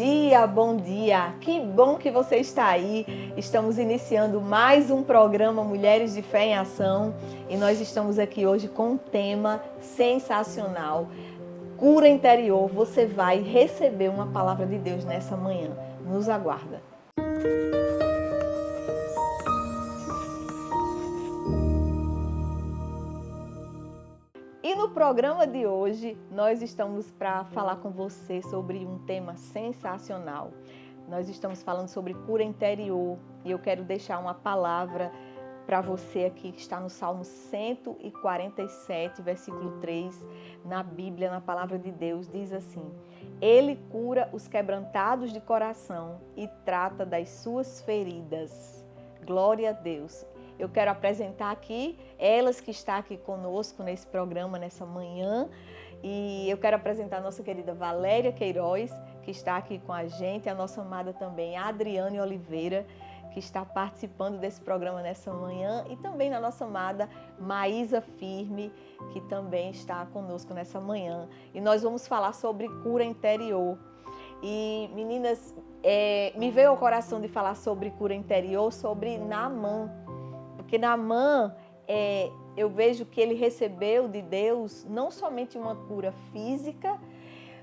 dia, bom dia! Que bom que você está aí. Estamos iniciando mais um programa Mulheres de Fé em Ação e nós estamos aqui hoje com um tema sensacional. Cura interior. Você vai receber uma palavra de Deus nessa manhã. Nos aguarda. E no programa de hoje, nós estamos para falar com você sobre um tema sensacional. Nós estamos falando sobre cura interior e eu quero deixar uma palavra para você aqui que está no Salmo 147, versículo 3, na Bíblia, na Palavra de Deus, diz assim: Ele cura os quebrantados de coração e trata das suas feridas. Glória a Deus. Eu quero apresentar aqui elas que estão aqui conosco nesse programa, nessa manhã. E eu quero apresentar a nossa querida Valéria Queiroz, que está aqui com a gente, a nossa amada também Adriane Oliveira, que está participando desse programa nessa manhã, e também a nossa amada Maísa Firme, que também está conosco nessa manhã. E nós vamos falar sobre cura interior. E meninas, me veio ao coração de falar sobre cura interior, sobre Naamã. Porque Naamã, eu vejo que ele recebeu de Deus não somente uma cura física,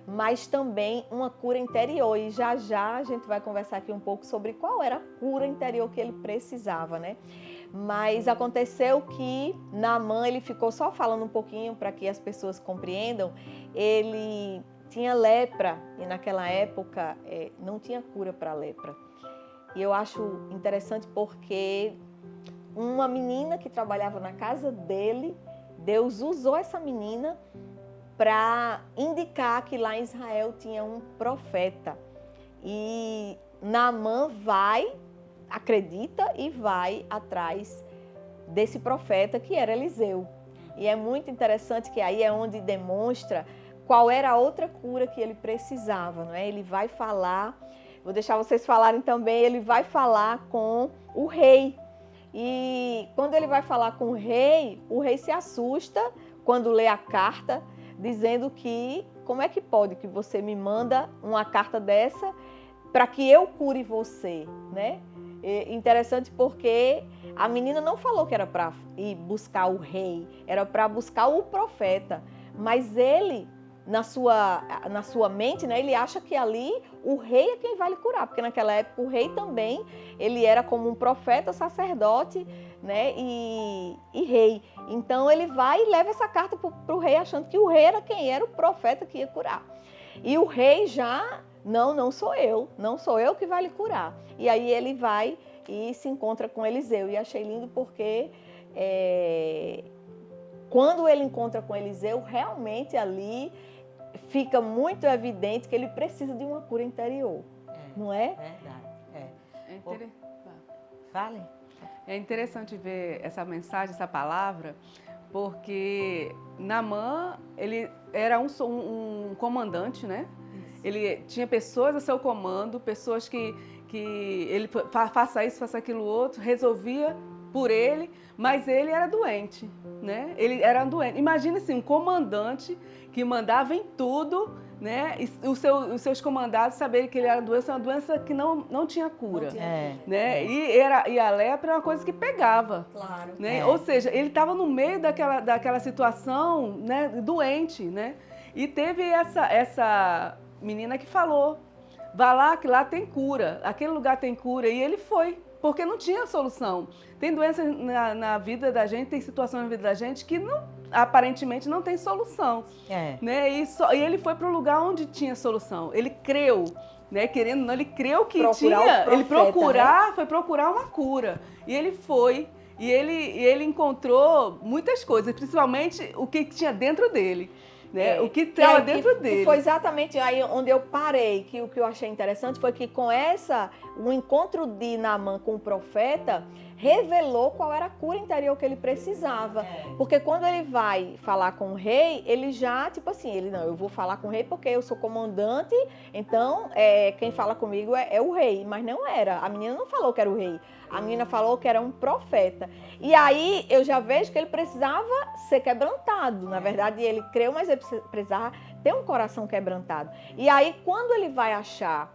mas também uma cura interior. E já já a gente vai conversar aqui um pouco sobre qual era a cura interior que ele precisava, né? Mas aconteceu que Naamã, ele ficou só falando um pouquinho para que as pessoas compreendam, ele tinha lepra e naquela época não tinha cura para lepra. E eu acho interessante porque uma menina que trabalhava na casa dele, Deus usou essa menina para indicar que lá em Israel tinha um profeta. E Naamã acredita e vai atrás desse profeta que era Eliseu. E é muito interessante que aí é onde demonstra qual era a outra cura que ele precisava, não é? Ele vai falar, vou deixar vocês falarem também, ele vai falar com o rei. E quando ele vai falar com o rei se assusta quando lê a carta, dizendo que como é que pode que você me manda uma carta dessa para que eu cure você, né? É interessante porque a menina não falou que era para ir buscar o rei, era para buscar o profeta, mas ele na sua mente, né, ele acha que ali o rei é quem vai lhe curar, porque naquela época o rei também, ele era como um profeta, sacerdote, né, e rei. Então ele vai e leva essa carta para o rei, achando que o rei era quem era o profeta que ia curar. E o rei já, não sou eu que vai lhe curar. E aí ele vai e se encontra com Eliseu. E achei lindo porque quando ele encontra com Eliseu, realmente ali fica muito evidente que ele precisa de uma cura interior, não é? Verdade. Fale. É interessante ver essa mensagem, essa palavra, porque Naamã, ele era um comandante, né? Ele tinha pessoas a seu comando, pessoas que ele faça isso, faça aquilo outro, resolvia por ele, mas ele era doente, né? Ele era doente. Imagina assim, um comandante que mandava em tudo, né? E os seus comandados saberem que ele era uma doença que não tinha cura, né? E a lepra era uma coisa que pegava, claro, né? Ou seja, ele estava no meio daquela situação, né? Doente, né? E teve essa menina que falou: vá lá, que lá tem cura, aquele lugar tem cura, e ele foi. Porque não tinha solução. Tem doenças na vida da gente, tem situações na vida da gente que aparentemente não tem solução. Né? E ele foi para o lugar onde tinha solução. Ele creu, né? Querendo ou não, ele creu que tinha. Ele foi procurar uma cura. E ele foi. E ele encontrou muitas coisas, principalmente o que tinha dentro dele. Né? O que estava dentro dele. E foi exatamente aí onde eu parei, que o que eu achei interessante foi que com o encontro de Naamã com o profeta, revelou qual era a cura interior que ele precisava. Porque quando ele vai falar com o rei, ele já, tipo assim, eu vou falar com o rei porque eu sou comandante, então quem fala comigo é o rei. Mas não era, a menina não falou que era o rei, a menina falou que era um profeta. E aí eu já vejo que ele precisava ser quebrantado. Na verdade, ele creu, mas ele precisava ter um coração quebrantado. E aí, quando ele vai achar,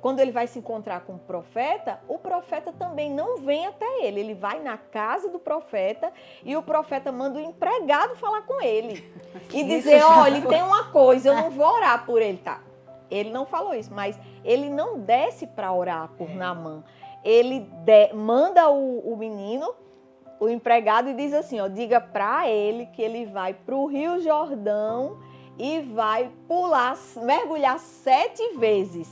quando ele vai se encontrar com o profeta também não vem até ele. Ele vai na casa do profeta e o profeta manda o empregado falar com ele. E dizer, olha, tem uma coisa, eu não vou orar por ele, tá? Ele não falou isso, mas ele não desce para orar por Naamã. Ele manda o menino, o empregado, e diz assim, ó, diga para ele que ele vai para o Rio Jordão e vai mergulhar 7 vezes.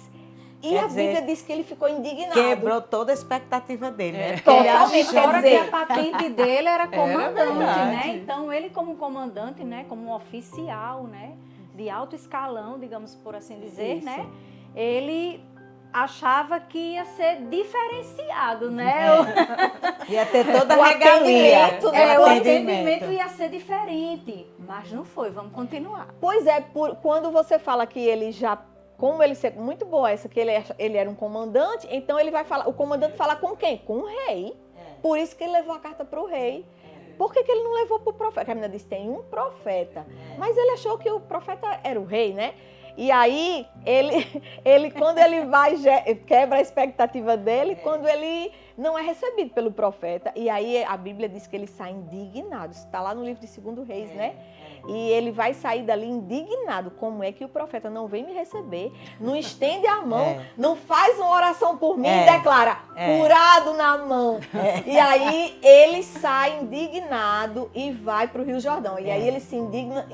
E a Bíblia diz que ele ficou indignado. Quebrou toda a expectativa dele, né? Totalmente. Fora que a patente dele era comandante, verdade. né? Então, ele como comandante, né? Como um oficial, né? De alto escalão, digamos por assim dizer, Isso. né? Ele achava que ia ser diferenciado, né? Ia ter toda O a regalia. atendimento, O atendimento ia ser diferente. Mas não foi, vamos continuar. Pois é, quando você fala que ele já, como ele ser muito boa essa, que ele era um comandante, então ele vai falar, o comandante fala com quem? Com o rei. Por isso que ele levou a carta para o rei. Por que ele não levou para o profeta? Porque a menina disse, tem um profeta. Mas ele achou que o profeta era o rei, né? E aí, ele quando ele vai, quebra a expectativa dele, quando ele não é recebido pelo profeta. E aí, a Bíblia diz que ele sai indignado. Isso está lá no livro de 2 Reis, né? E ele vai sair dali indignado. Como é que o profeta não vem me receber, não estende a mão, não faz uma oração por mim e declara, curado na mão. E aí, ele sai indignado e vai para o Rio Jordão. E aí, ele se indigna,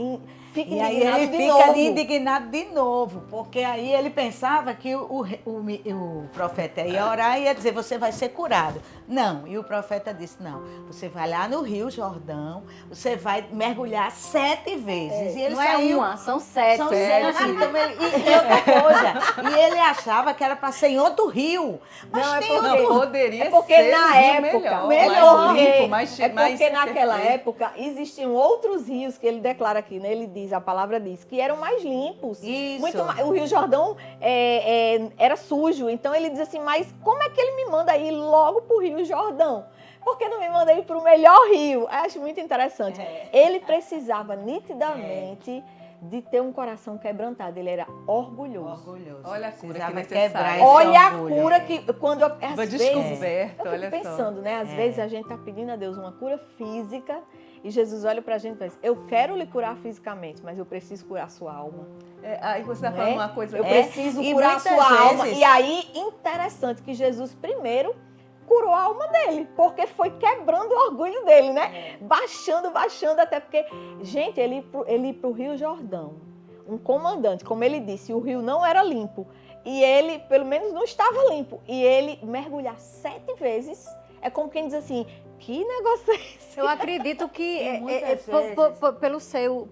fica E aí indignado ele de fica novo. ali indignado de novo, porque aí ele pensava que o profeta ia orar e ia dizer, você vai ser curado. Não, e o profeta disse, não, você vai lá no Rio Jordão, você vai mergulhar 7 vezes. E ele Não saiu, é uma, são 7. São 7. Então e outra coisa, e ele achava que era para ser em outro rio. Mas Não, tem Não, outro poderia É porque ser na época, mais limpo, mais é porque naquela perfeito. época existiam outros rios que ele declara aqui, né? Ele diz, a palavra diz, que eram mais limpos. Isso. Muito mais, o Rio Jordão era sujo, então ele diz assim, mas como é que ele me manda ir logo para o Rio Jordão? Por que não me manda ir para o melhor rio? Eu acho muito interessante. Ele precisava nitidamente de ter um coração quebrantado, ele era orgulhoso. Olha a cura Precisava que quebrar necessária. esse Olha a orgulho. cura que quando às Foi vezes descoberto, eu olha fico só. pensando, né? Às vezes a gente tá pedindo a Deus uma cura física e Jesus olha pra gente e diz: eu quero lhe curar fisicamente, mas eu preciso curar a sua alma. Aí você está Não falando é? uma coisa. Eu preciso E curar a muitas sua alma. vezes- E aí, interessante que Jesus primeiro curou a alma dele, porque foi quebrando o orgulho dele, né? Baixando, até porque, gente, ele ir pro Rio Jordão, um comandante, como ele disse, o rio não era limpo. E ele, pelo menos, não estava limpo. E ele mergulhar 7 vezes, é como quem diz assim, que negócio é esse? Eu acredito que muitas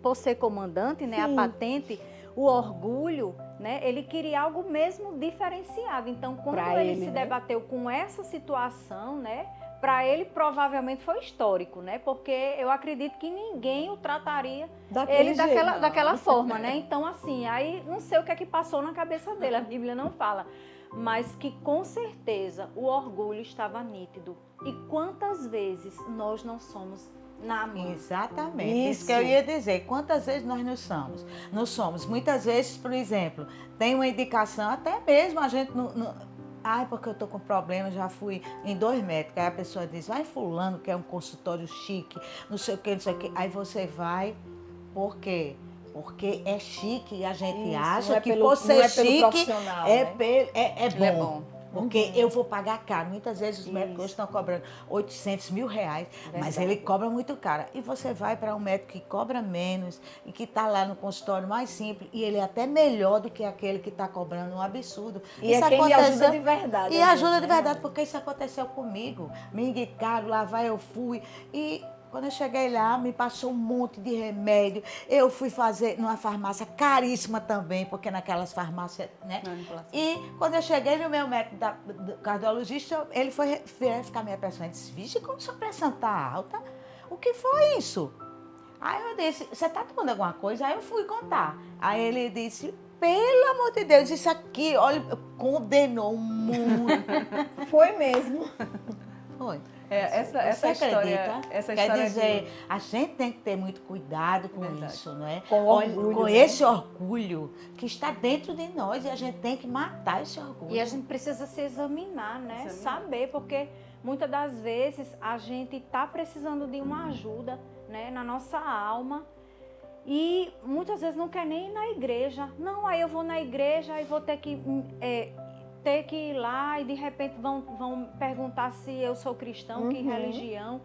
por ser comandante, né, Sim. a patente, o orgulho, né, ele queria algo mesmo diferenciado. Então, quando Pra ele ele, se né? debateu com essa situação, né, para ele provavelmente foi histórico, né, porque eu acredito que ninguém o trataria ele daquela forma, né? Então, assim, aí não sei o que é que passou na cabeça dele, a Bíblia não fala. Mas que com certeza o orgulho estava nítido. E quantas vezes nós não somos na mão? Exatamente, isso que eu ia dizer. Quantas vezes nós não somos? Não somos. Muitas vezes, por exemplo, tem uma indicação, até mesmo a gente não... Ai, porque eu tô com problema, já fui em 2 médicos. Aí a pessoa diz, vai fulano, que é um consultório chique, não sei o que, não sei o que. Aí você vai, por quê? Porque é chique e a gente Isso, acha não é que pelo- por não ser é pelo chique profissional, né? é Ele é bom. bom. Porque eu vou pagar caro. Muitas vezes os médicos hoje estão cobrando 800 mil reais, mas ele cobra muito caro. E você vai para um médico que cobra menos e que está lá no consultório mais simples e ele é até melhor do que aquele que está cobrando um absurdo. E é quem lhe ajuda de verdade. E às ajuda vezes, de né? verdade, porque isso aconteceu comigo. Me indicaram, lá vai eu fui. E quando eu cheguei lá, me passou um monte de remédio. Eu fui fazer numa farmácia caríssima também, porque naquelas farmácias, né? E quando eu cheguei no meu médico do cardiologista, ele foi verificar minha pressão. Ele disse, vixe, como sua pressão está alta? O que foi isso? Aí eu disse, você está tomando alguma coisa? Aí eu fui contar. Aí ele disse, pelo amor de Deus, isso aqui, olha, condenou muito. Foi mesmo. Foi. Essa Você história, acredita? essa Quer história dizer, a gente tem que ter muito cuidado com Verdade. isso, não é? Com orgulho, Com né? esse orgulho que está dentro de nós e a gente tem que matar esse orgulho. E a gente precisa se examinar, né? Examinar. Saber, porque muitas das vezes a gente está precisando de uma ajuda, né, na nossa alma. E muitas vezes não quer nem ir na igreja. Não, aí eu vou na igreja e vou ter que ir lá e de repente vão perguntar se eu sou cristão, que religião.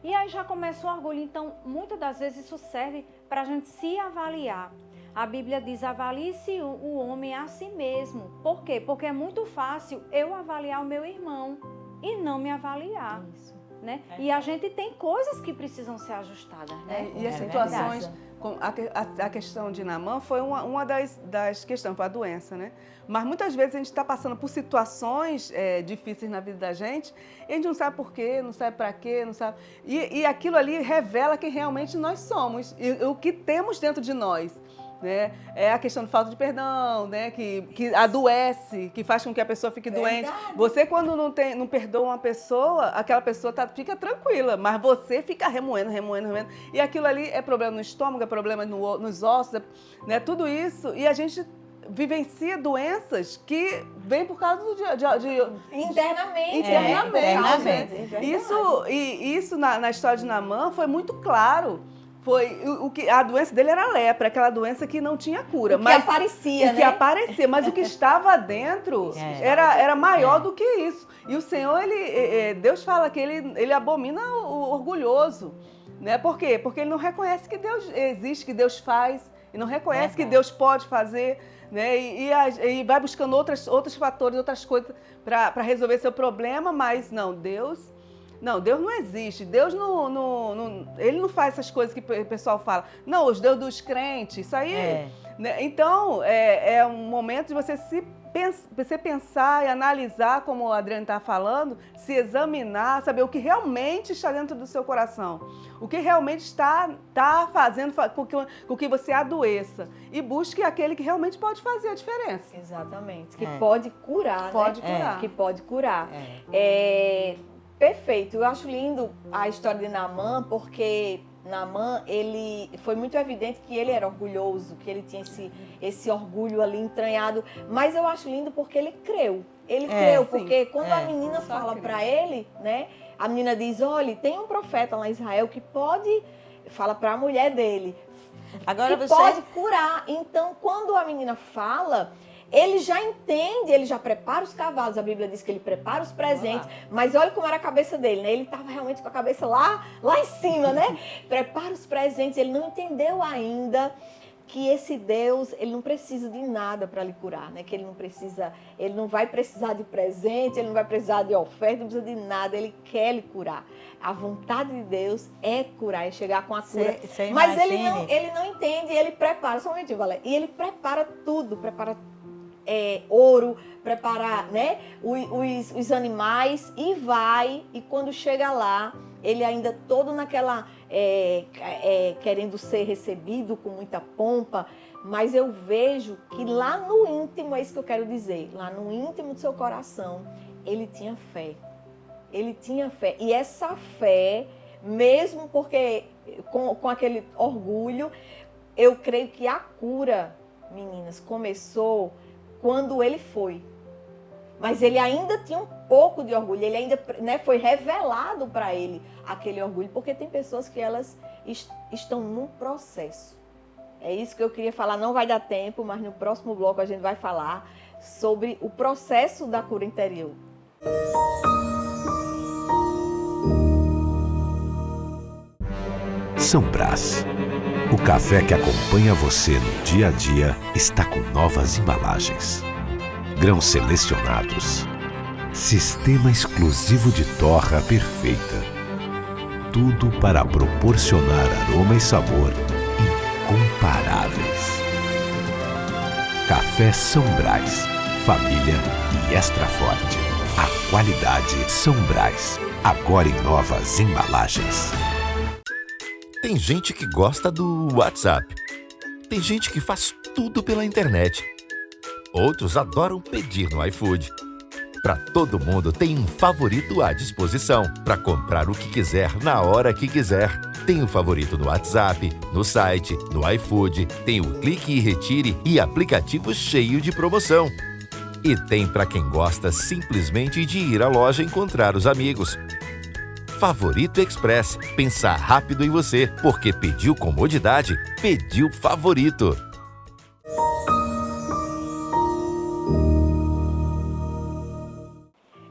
E aí já começa o orgulho. Então, muitas das vezes isso serve para a gente se avaliar. A Bíblia diz, avalie-se o homem a si mesmo. Por quê? Porque é muito fácil eu avaliar o meu irmão e não me avaliar. Isso. Né? E a gente tem coisas que precisam ser ajustadas, né? E as É situações, verdade. com a questão de Naamã foi uma das questões, para a doença, né? Mas muitas vezes a gente está passando por situações difíceis na vida da gente e a gente não sabe por quê, não sabe para quê, não sabe. E aquilo ali revela quem realmente nós somos e o que temos dentro de nós. Né? É a questão de falta de perdão, né? que adoece, que faz com que a pessoa fique doente. Você, quando não perdoa uma pessoa, aquela pessoa fica tranquila, mas você fica remoendo. E aquilo ali é problema no estômago, é problema nos ossos, né? Tudo isso. E a gente vivencia doenças que vêm por causa Internamente. internamente. Isso na história de Naamã foi muito claro. Foi a doença dele era a lepra, aquela doença que não tinha cura. O que aparecia, que aparecia, mas o que estava dentro era maior do que isso. E o Senhor, Deus fala que ele abomina o orgulhoso. Né? Por quê? Porque ele não reconhece que Deus existe, que Deus faz, e não reconhece que Deus pode fazer. Né? E vai buscando outros fatores, outras coisas para resolver seu problema, mas Deus não existe. Deus ele não faz essas coisas que o pessoal fala. Não, os deuses dos crentes, isso aí. Né? Então, é um momento de você pensar e analisar, como o Adriano está falando, se examinar, saber o que realmente está dentro do seu coração. O que realmente está fazendo com que você adoeça. E busque aquele que realmente pode fazer a diferença. Exatamente. Que pode curar, Pode né? curar. Que pode curar. Perfeito. Eu acho lindo a história de Naamã, porque Naamã, foi muito evidente que ele era orgulhoso, que ele tinha esse orgulho ali entranhado. Mas eu acho lindo porque ele creu. Ele creu, porque quando a menina fala para ele, né? A menina diz, olha, tem um profeta lá em Israel que fala para a mulher dele, Agora que pode curar. Então, quando a menina fala, ele já entende, ele já prepara os cavalos. A Bíblia diz que ele prepara os presentes. Mas olha como era a cabeça dele, né? Ele estava realmente com a cabeça lá em cima, né? Prepara os presentes. Ele não entendeu ainda que esse Deus, ele não precisa de nada para lhe curar, né? Que ele não vai precisar de presente, ele não vai precisar de oferta, não precisa de nada, ele quer lhe curar. A vontade de Deus é curar, é chegar com a cura. Mas ele não entende, ele prepara, só um momentinho, Valéria, e ele prepara tudo, prepara ouro, prepara, né, os animais e quando chega lá, ele ainda todo naquela, querendo ser recebido com muita pompa, mas eu vejo que lá no íntimo, é isso que eu quero dizer, lá no íntimo do seu coração, ele tinha fé. Ele tinha fé. E essa fé, mesmo porque com aquele orgulho, eu creio que a cura, meninas, começou quando ele foi. Mas ele ainda tinha um pouco de orgulho, ele ainda, né, foi revelado para ele aquele orgulho, porque tem pessoas que elas estão num processo. É isso que eu queria falar, não vai dar tempo, mas no próximo bloco a gente vai falar sobre o processo da cura interior. São Brás. O café que acompanha você no dia a dia está com novas embalagens. Grãos selecionados. Sistema exclusivo de torra perfeita. Tudo para proporcionar aroma e sabor incomparáveis. Café São Brás. Família e extra forte. A qualidade São Brás. Agora em novas embalagens. Tem gente que gosta do WhatsApp. Tem gente que faz tudo pela internet. Outros adoram pedir no iFood. Para todo mundo tem um favorito à disposição, para comprar o que quiser na hora que quiser. Tem o favorito no WhatsApp, no site, no iFood, tem o Clique e Retire e aplicativo cheio de promoção. E tem para quem gosta simplesmente de ir à loja encontrar os amigos. Favorito Express. Pensar rápido em você, porque pediu comodidade, pediu favorito.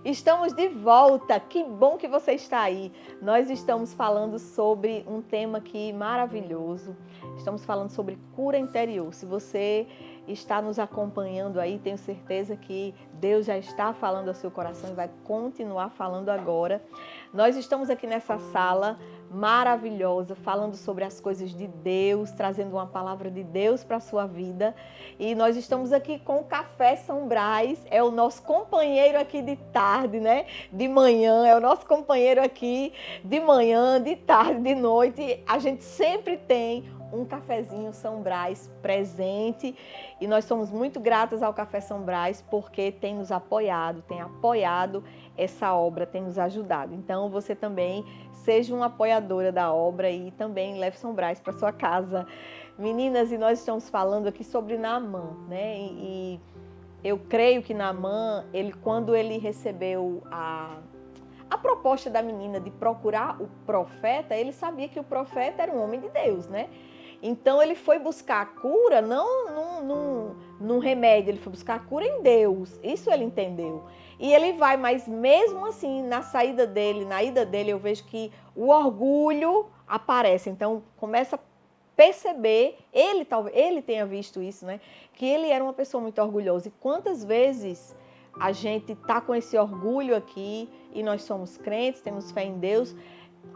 Estamos de volta, que bom que você está aí. Nós estamos falando sobre um tema aqui maravilhoso. Estamos falando sobre cura interior. Se você está nos acompanhando aí, tenho certeza que Deus já está falando ao seu coração e vai continuar falando agora. Nós estamos aqui nessa sala maravilhosa, falando sobre as coisas de Deus, trazendo uma palavra de Deus para a sua vida. E nós estamos aqui com o Café São Brás, é o nosso companheiro aqui de tarde, né? De manhã, é o nosso companheiro aqui de manhã, de tarde, de noite. A gente sempre tem um cafezinho São Brás presente e nós somos muito gratas ao Café São Brás porque tem nos apoiado, tem apoiado essa obra, tem nos ajudado. Então você também seja uma apoiadora da obra e também leve São Brás para sua casa. Meninas, e nós estamos falando aqui sobre Naamã, né? E eu creio que Naamã, quando ele recebeu a proposta da menina de procurar o profeta, ele sabia que o profeta era um homem de Deus, né? Então ele foi buscar a cura não num remédio, ele foi buscar a cura em Deus. Isso ele entendeu. E ele vai, mas mesmo assim, na ida dele, eu vejo que o orgulho aparece. Então começa a perceber, ele tenha visto isso, né? Que ele era uma pessoa muito orgulhosa. E quantas vezes a gente está com esse orgulho aqui e nós somos crentes, temos fé em Deus,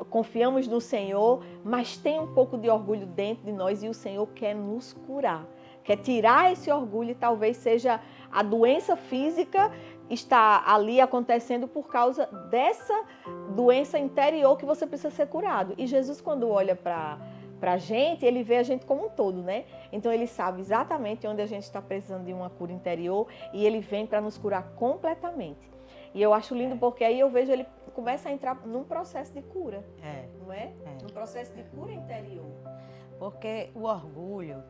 confiamos no Senhor, mas tem um pouco de orgulho dentro de nós e o Senhor quer nos curar, quer tirar esse orgulho e talvez seja a doença física está ali acontecendo por causa dessa doença interior que você precisa ser curado. E Jesus, quando olha para a gente, ele vê a gente como um todo, né? Então ele sabe exatamente onde a gente está precisando de uma cura interior e ele vem para nos curar completamente. E eu acho lindo porque aí eu vejo ele começa a entrar num processo de cura, não é? Num processo de cura interior. Porque o orgulho,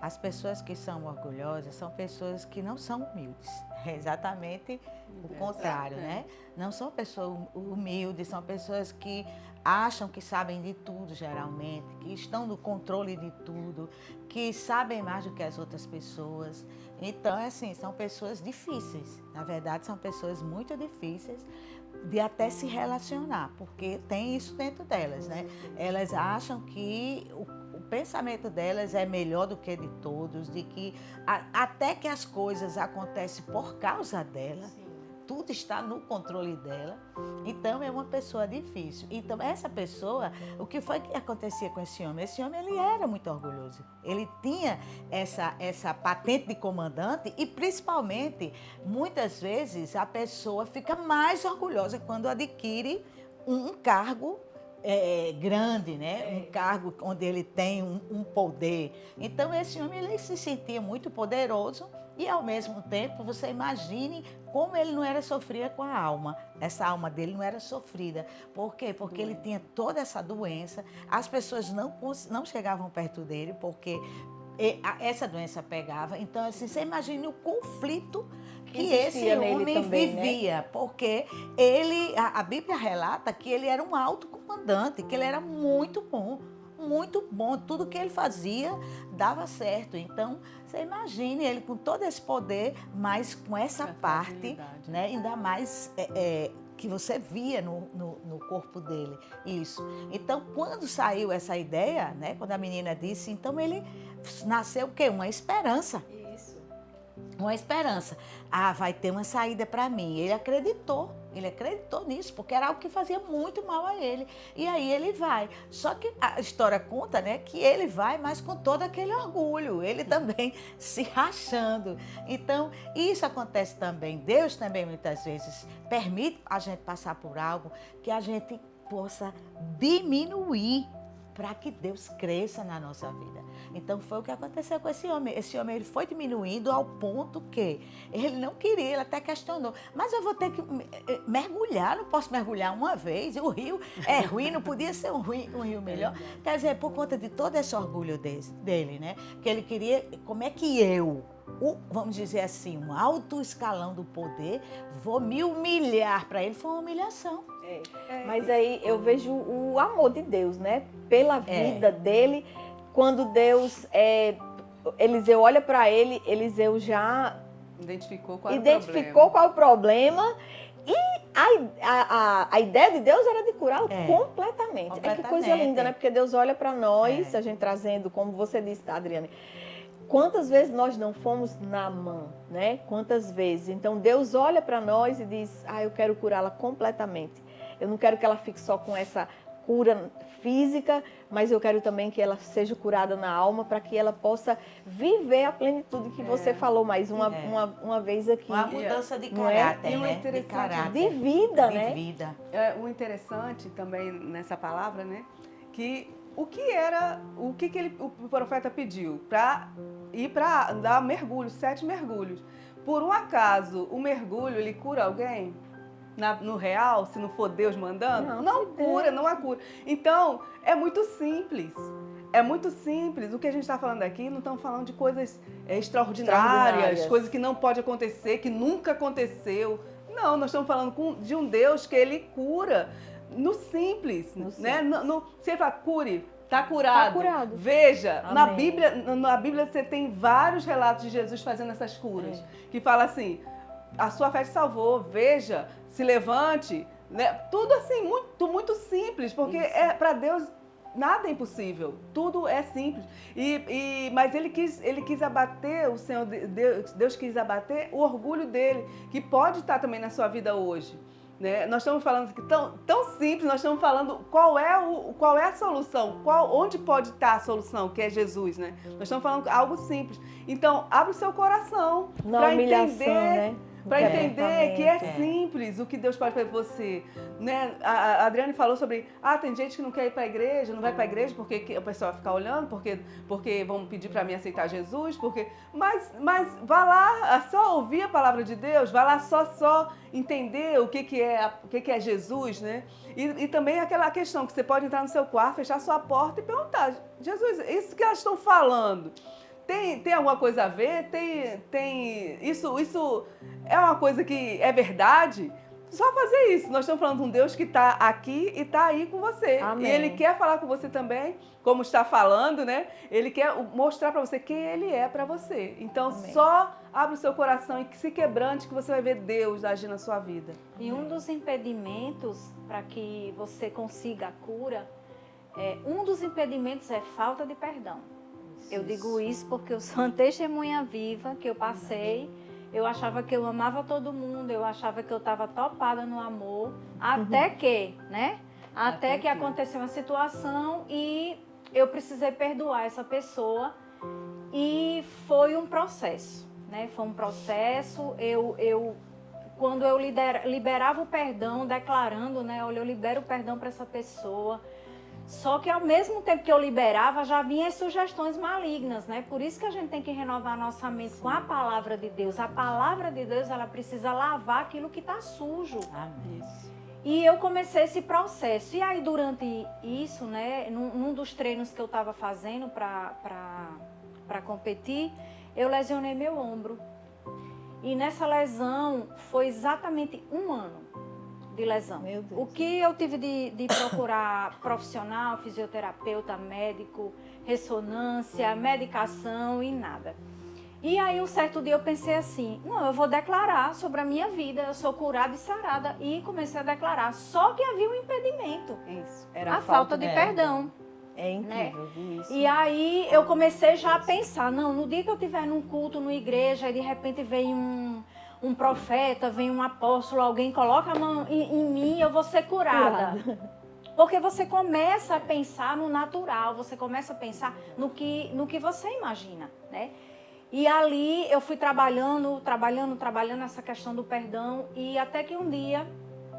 as pessoas que são orgulhosas são pessoas que não são humildes. É exatamente o contrário, né? Não são pessoas humildes, são pessoas que acham que sabem de tudo, geralmente, que estão no controle de tudo, que sabem mais do que as outras pessoas. Então, assim, são pessoas difíceis. Na verdade, são pessoas muito difíceis de até se relacionar, porque tem isso dentro delas, né? Elas acham que o pensamento delas é melhor do que de todos, de que até que as coisas acontecem por causa dela, tudo está no controle dela. Então é uma pessoa difícil. Então essa pessoa, o que foi que acontecia com esse homem? Esse homem, ele era muito orgulhoso. Ele tinha essa patente de comandante e principalmente, muitas vezes, a pessoa fica mais orgulhosa quando adquire um cargo grande, né? Um cargo onde ele tem um poder. Então esse homem, ele se sentia muito poderoso e ao mesmo tempo, você imagine como ele não era sofrida com a alma. Essa alma dele não era sofrida. Por quê? Porque ele tinha toda essa doença, as pessoas não chegavam perto dele porque essa doença pegava. Então, assim, você imagine o conflito que esse homem também, vivia, né? Porque a Bíblia relata que ele era um alto comandante, que ele era muito bom, tudo que ele fazia dava certo. Então, você imagine ele com todo esse poder, mas com essa parte, né, ainda mais que você via no corpo dele, isso. Então, quando saiu essa ideia, né, quando a menina disse, então ele nasceu o quê? Uma esperança. Uma esperança. Vai ter uma saída para mim. Ele acreditou nisso, porque era algo que fazia muito mal a ele. E aí ele vai. Só que a história conta, né, que ele vai, mas com todo aquele orgulho, ele também se rachando. Então, isso acontece também. Deus também muitas vezes permite a gente passar por algo que a gente possa diminuir para que Deus cresça na nossa vida. Então foi o que aconteceu com esse homem. Esse homem ele foi diminuindo ao ponto que ele não queria, ele até questionou. Mas eu vou ter que mergulhar, não posso mergulhar uma vez. O rio é ruim, não podia ser um rio melhor. Quer dizer, por conta de todo esse orgulho dele, né? Que ele queria, como é que eu, vamos dizer assim, um alto escalão do poder, vou me humilhar? Para ele foi uma humilhação. Mas aí eu vejo o amor de Deus, né? Pela vida dele, quando Deus, Eliseu olha para ele, Eliseu já Identificou qual é o problema. E a ideia de Deus era de curá-lo completamente. É que coisa linda, né? Porque Deus olha para nós, a gente trazendo, como você disse, tá, Adriane? Quantas vezes nós não fomos Naamã, né? Quantas vezes? Então Deus olha para nós e diz, eu quero curá-la completamente. Eu não quero que ela fique só com essa cura física, mas eu quero também que ela seja curada na alma, para que ela possa viver a plenitude que você falou mais uma vez aqui. Uma mudança de caráter, né? De caráter. De vida, de né? vida. O interessante também nessa palavra, né? Que o que o profeta pediu? Para ir para dar mergulho, 7 mergulhos. Por um acaso, o mergulho, ele cura alguém? No real, se não for Deus mandando? Não cura, não há cura. Então, é muito simples. É muito simples. O que a gente está falando aqui, não estamos falando de coisas extraordinárias, coisas que não pode acontecer, que nunca aconteceu. Não, nós estamos falando de um Deus que ele cura no simples. Né? Se ele fala, cure, está curado. Tá curado. Veja, na Bíblia você tem vários relatos de Jesus fazendo essas curas. Que fala assim, a sua fé te salvou, veja, se levante, né? Tudo assim, muito, muito simples, porque para Deus nada é impossível, tudo é simples. Mas ele quis abater, o Senhor Deus quis abater o orgulho dele, que pode estar também na sua vida hoje. Né? Nós estamos falando que tão simples, nós estamos falando qual é a solução, onde pode estar a solução, que é Jesus, né? Nós estamos falando algo simples. Então, abre o seu coração para entender, né? Para entender que é simples o que Deus pode fazer por você. Né? A Adriane falou sobre, tem gente que não quer ir para a igreja, não vai para a igreja porque o pessoal vai ficar olhando, porque vão pedir para mim aceitar Jesus, mas vá lá, só ouvir a palavra de Deus, vá lá só entender o que é Jesus, né? E também aquela questão que você pode entrar no seu quarto, fechar sua porta e perguntar, Jesus, isso que elas estão falando, tem alguma coisa a ver? Isso é uma coisa que é verdade? Só fazer isso. Nós estamos falando de um Deus que está aqui e está aí com você. Amém. E Ele quer falar com você também, como está falando, né? Ele quer mostrar para você quem Ele é para você. Então, só abre o seu coração e se quebrante que você vai ver Deus agir na sua vida. E um dos impedimentos para que você consiga a cura, um dos impedimentos é falta de perdão. Eu digo isso porque eu sou uma testemunha viva que eu passei. Eu achava que eu amava todo mundo, eu achava que eu estava topada no amor, até que, né? Até que aconteceu uma situação e eu precisei perdoar essa pessoa e foi um processo, né? Foi um processo, quando eu liberava o perdão, declarando, né? Olha, eu libero o perdão para essa pessoa. Só que ao mesmo tempo que eu liberava, já vinham as sugestões malignas, né? Por isso que a gente tem que renovar a nossa mente com a palavra de Deus. A palavra de Deus, ela precisa lavar aquilo que está sujo. Amém. E eu comecei esse processo. E aí, durante isso, né? Num dos treinos que eu estava fazendo para competir, eu lesionei meu ombro. E nessa lesão, foi exatamente 1 ano de lesão. Meu Deus. O que eu tive de procurar profissional, fisioterapeuta, médico, ressonância, medicação e nada. E aí, um certo dia eu pensei assim, não, eu vou declarar sobre a minha vida, eu sou curada e sarada. E comecei a declarar, só que havia um impedimento. Isso. Era a falta de perdão. É incrível, viu isso? E aí eu comecei já a pensar, não, no dia que eu estiver num culto, numa igreja, e de repente vem um profeta, vem um apóstolo, alguém coloca a mão em mim, eu vou ser curada. Porque você começa a pensar no natural, você começa a pensar no que você imagina, né? E ali eu fui trabalhando essa questão do perdão e até que um dia,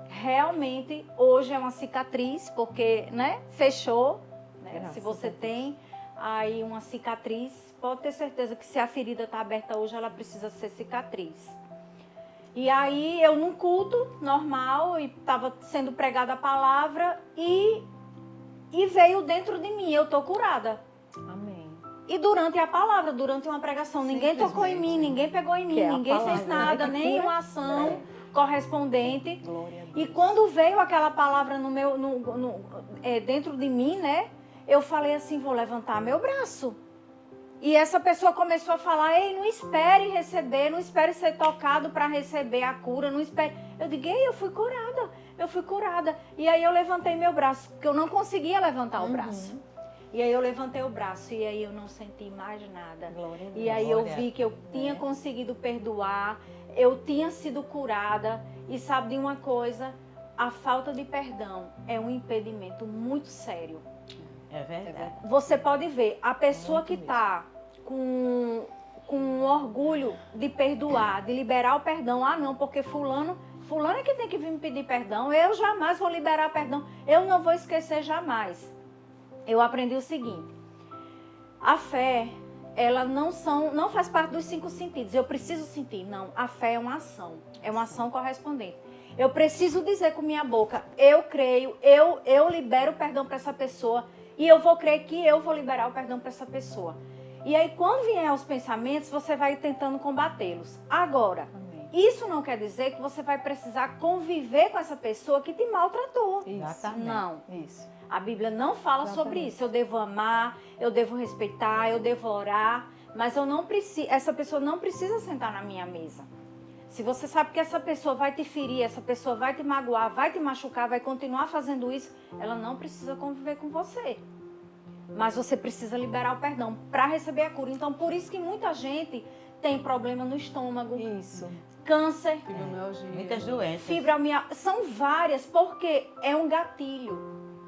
realmente, hoje é uma cicatriz, porque, né, fechou, né? Graças Se você a Deus. tem aí uma cicatriz, pode ter certeza que se a ferida está aberta hoje, ela precisa ser cicatriz. E aí eu num culto normal, e estava sendo pregada a palavra e veio dentro de mim, eu estou curada. Amém. E durante a palavra, durante uma pregação, ninguém tocou em mim, ninguém pegou em mim, Que é a ninguém palavra, fez nada, né? Que nenhuma cura. ação correspondente. Glória a Deus. E quando veio aquela palavra dentro de mim, né? Eu falei assim, vou levantar meu braço. E essa pessoa começou a falar, ei, não espere receber, não espere ser tocado para receber a cura, não espere. Eu digo, ei, eu fui curada. E aí eu levantei meu braço, porque eu não conseguia levantar o braço. E aí eu levantei o braço e aí eu não senti mais nada. Glória a Deus. E aí eu vi que eu tinha conseguido perdoar, eu tinha sido curada. E sabe de uma coisa? A falta de perdão é um impedimento muito sério. É verdade. Você pode ver, a pessoa que está com orgulho de perdoar, de liberar o perdão, não, porque fulano é que tem que vir me pedir perdão, eu jamais vou liberar perdão, eu não vou esquecer jamais. Eu aprendi o seguinte, a fé, ela não faz parte dos 5 sentidos, eu preciso sentir, não, a fé é uma ação correspondente. Eu preciso dizer com minha boca, eu creio, eu libero o perdão para essa pessoa, e eu vou crer que eu vou liberar o perdão para essa pessoa. E aí, quando vier os pensamentos, você vai tentando combatê-los. Agora, isso não quer dizer que você vai precisar conviver com essa pessoa que te maltratou. Exatamente. Não. Isso. A Bíblia não fala sobre isso. Eu devo amar, eu devo respeitar, eu devo orar, mas essa pessoa não precisa sentar na minha mesa. Se você sabe que essa pessoa vai te ferir, essa pessoa vai te magoar, vai te machucar, vai continuar fazendo isso, ela não precisa conviver com você. Mas você precisa liberar o perdão para receber a cura. Então, por isso que muita gente tem problema no estômago, Isso. câncer, Muitas doenças. fibromialgia, são várias, porque é um gatilho.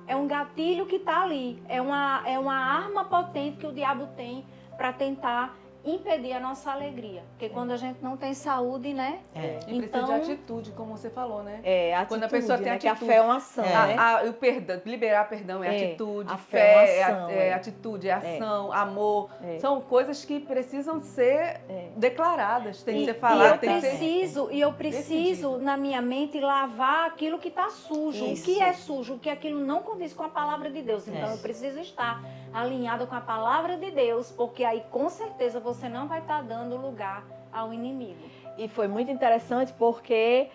É um gatilho que está ali. É uma arma potente que o diabo tem para tentar impedir a nossa alegria. Porque quando a gente não tem saúde, né? E precisa de atitude, como você falou, né? Atitude, Quando a pessoa tem né? Que a atitude. fé é uma ação, né? O perdão, liberar perdão é atitude, a fé é uma ação, é atitude, é ação, amor. É. São coisas que precisam ser declaradas, tem que ser E faladas, tem que ser... eu preciso na minha mente lavar aquilo que está sujo. Isso. O que é sujo? O que aquilo não condiz com a palavra de Deus. Então eu preciso estar alinhada com a palavra de Deus, porque aí com certeza você não vai estar dando lugar ao inimigo. E foi muito interessante porque,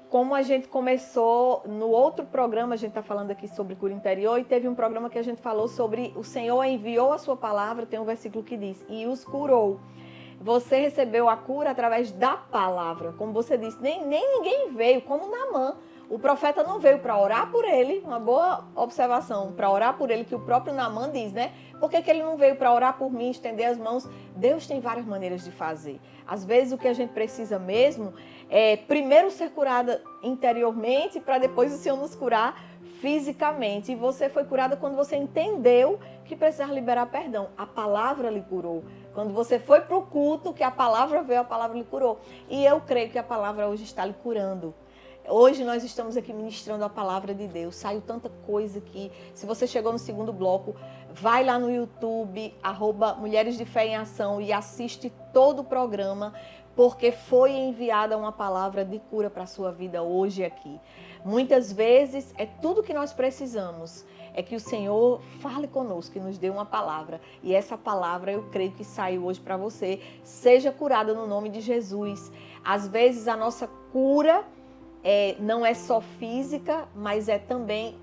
como a gente começou no outro programa, a gente está falando aqui sobre cura interior, e teve um programa que a gente falou sobre o Senhor enviou a sua palavra, tem um versículo que diz, e os curou. Você recebeu a cura através da palavra, como você disse, nem ninguém veio, como Naamã. O profeta não veio para orar por ele, uma boa observação, para orar por ele, que o próprio Naamã diz, né? Por que ele não veio para orar por mim, estender as mãos? Deus tem várias maneiras de fazer. Às vezes o que a gente precisa mesmo é primeiro ser curada interiormente, para depois o Senhor nos curar fisicamente. E você foi curada quando você entendeu que precisava liberar perdão. A palavra lhe curou. Quando você foi para o culto, que a palavra veio, a palavra lhe curou. E eu creio que a palavra hoje está lhe curando. Hoje nós estamos aqui ministrando a palavra de Deus. Saiu tanta coisa aqui. Se você chegou no segundo bloco, vai lá no YouTube, @Mulheres de Fé em Ação, e assiste todo o programa, porque foi enviada uma palavra de cura para a sua vida hoje aqui. Muitas vezes é tudo que nós precisamos. É que o Senhor fale conosco, que nos dê uma palavra. E essa palavra eu creio que saiu hoje para você. Seja curada no nome de Jesus. Às vezes a nossa cura não é só física, mas é também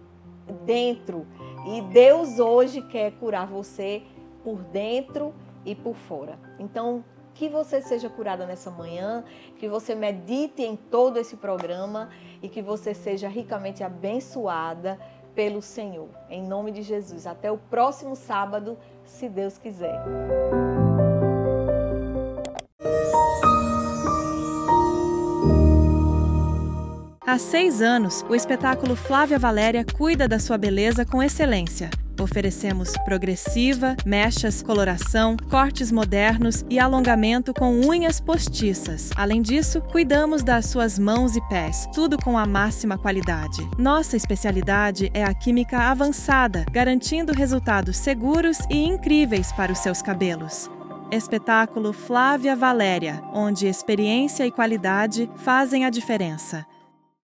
dentro. E Deus hoje quer curar você por dentro e por fora. Então, que você seja curada nessa manhã, que você medite em todo esse programa e que você seja ricamente abençoada pelo Senhor. Em nome de Jesus. Até o próximo sábado, se Deus quiser. Há 6 anos, o espetáculo Flávia Valéria cuida da sua beleza com excelência. Oferecemos progressiva, mechas, coloração, cortes modernos e alongamento com unhas postiças. Além disso, cuidamos das suas mãos e pés, tudo com a máxima qualidade. Nossa especialidade é a química avançada, garantindo resultados seguros e incríveis para os seus cabelos. Espetáculo Flávia Valéria, onde experiência e qualidade fazem a diferença.